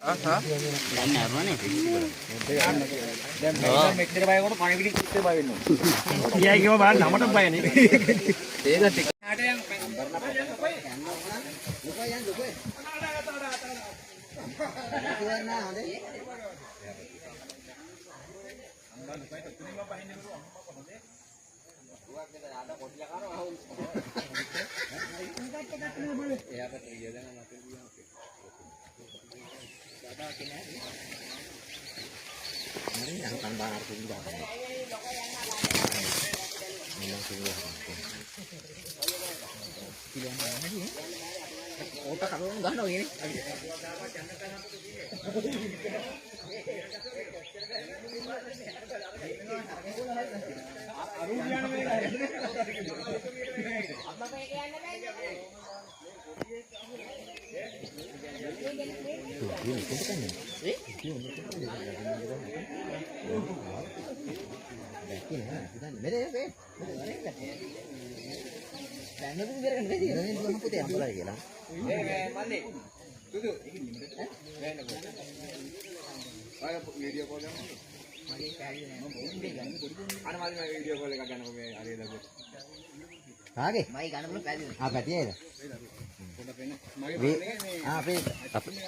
දැන් නෑරුණනේ. දැන් මෙච්චර බය කොට පණිවිඩි කිත්තේ බය වෙන්න ඕන. ගියා කිව්ව බලන්න නමට බයනේ. ඒක ටික.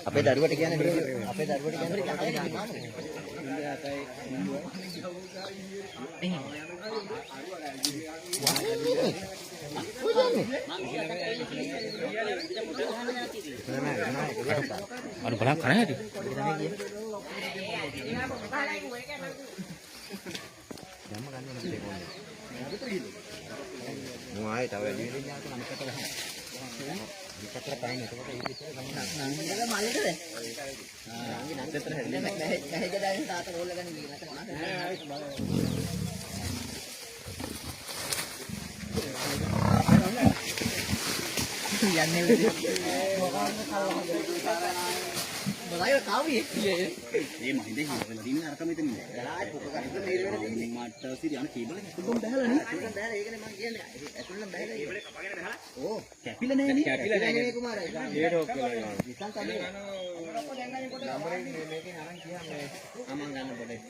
අපේ දරුවට කියන්නේ අපේ දරුවට අර බලන්න කන හැටි. මොයි තව වැඩි වෙන යාට නම් කතා කරා. විකතර පයින් එතකොට ඒ විතර ගමන නංගල මල්ලේද? නංගි නංගතර හැදෙන්නේ නැහැ. නැහැ ගදාගෙන තාත රෝල් ගන්න ගිහින් නැත. යන්නේ බලය කාවියේ මේ මහින්දේ හිරවල දින්න අරක මෙතන ඉන්නේ. ආයි පොක කරගෙන ඉන්නේ මට සිරියන කේබල් එක තුන් බහලා නේ. තුන් බහලා ඒකනේ මම කියන්නේ. ඇතුළෙන් බහලා කේබල් එක කපගෙන බහලා. ඕ කැපිලා නෑනේ. කැපිලා නෑ කුමාරයි. ඒක ඔක්කොම විසන් තමයි. නම්බරේ මේකෙන් අරන් කියන්නේ ආ මං ගන්න පොඩේ.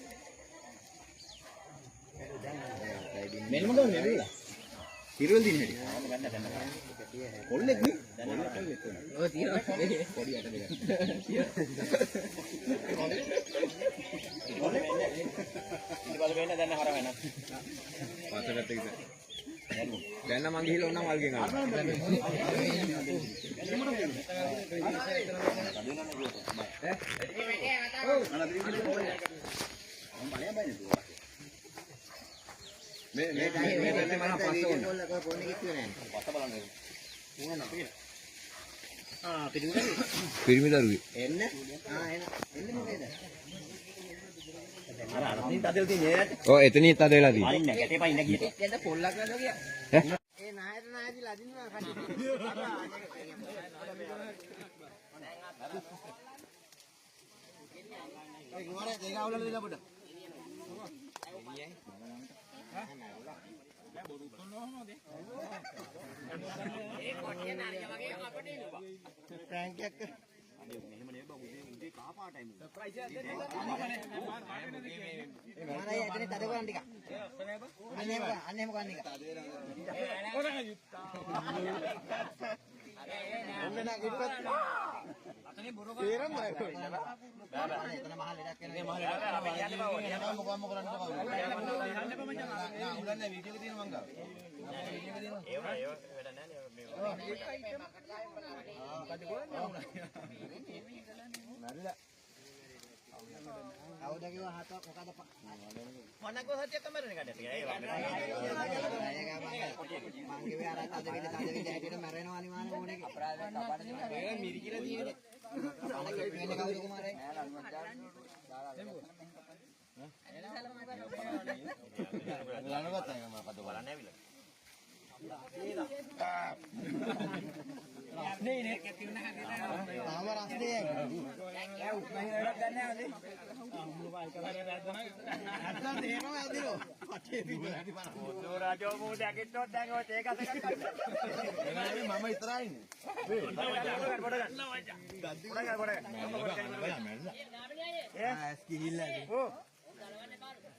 මෙන්න මොකද නෙවෙයි. හිරවල දින හැටි. ගන්න ගන්න. කොල්ලෙක් නේ? ඔය තියෙනවා. පොඩි යට දෙක. ඉතින් බලවෙන්න දැන් හර වෙනවා. පාසකට ඉත. දැන් නම් මං ගිහිල්ලා ඕනම් වල්ගෙන් පිරිමි දරුවේ එන්න එන්න මොකේද අර අරතින් තදෙල් තියෙන්නේ ඔව් එතනින් තද වෙලා තියෙන්නේ අරින්න ගැටේ පයින්න ගියේ එතන පොල්ලක් නේද ගියා ඒ නායරලා අදිනවා කඩේ ඔය ගුමාරේ දෙක අවුලලා දෙලා පොඩ ඒ කොටිය නාරිය වගේ අපිට ඉන්නවා ප්‍රෑන්ක් එකක් මෙහෙම නේ බා උදේ කා පාටයි මම සර්ප්‍රයිස් එකක් දෙන්න මාරයි ඇදනේ තද කරන් ටික අන්න එහෙම කරන්න එක ඔන්න නා කිව්වත් අතනේ බොරව තේරෙන්නේ නැහැ එතන මහල් ලඩක් වෙනවා මහල් ලඩක් වෙනවා මොකක්ම කරන්න බෑ යන්න බෑ මචං නා උලන්නේ වීඩියෝ එක තියෙන මං ගාව ඒ වැඩ නැහැ මේ කවුද කිව්වා හතක් මොකද මොනකෝ සත්‍ය කමරනේ කඩේ ඒ මං කිව්වේ අර තද විද හැටියට මැරෙනවා අනිවාර්ය ඕනේ අපරාධයක් කපාට ඒක මිරිකිලා තියෙන්නේ අනක වෙන්නේ කවුද කුමාරේ ලනවත් නැහැ මම පද බලන්න ඇවිල්ලා රස්නේ නේ කැතිුණ හැදෙනවා තාම රස්නේ ඒ උත්සාහය වැඩක් ගන්න නැවනේ අම්මෝ වයි කරලා නැත්තම් තේරෙනවා ඇදිරෝ පටේ දිවලා පොදෝ රාජෝ මොකද ඇගෙන්නොත් දැන් ඔය තේක අත ගන්න මම ඉතරයි ඉන්නේ වේ පොඩ ගන්න ගද්දි පොඩ ගන්න gila. Oh.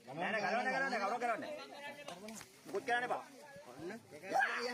Galawan. Ikut kan Pak. Ya.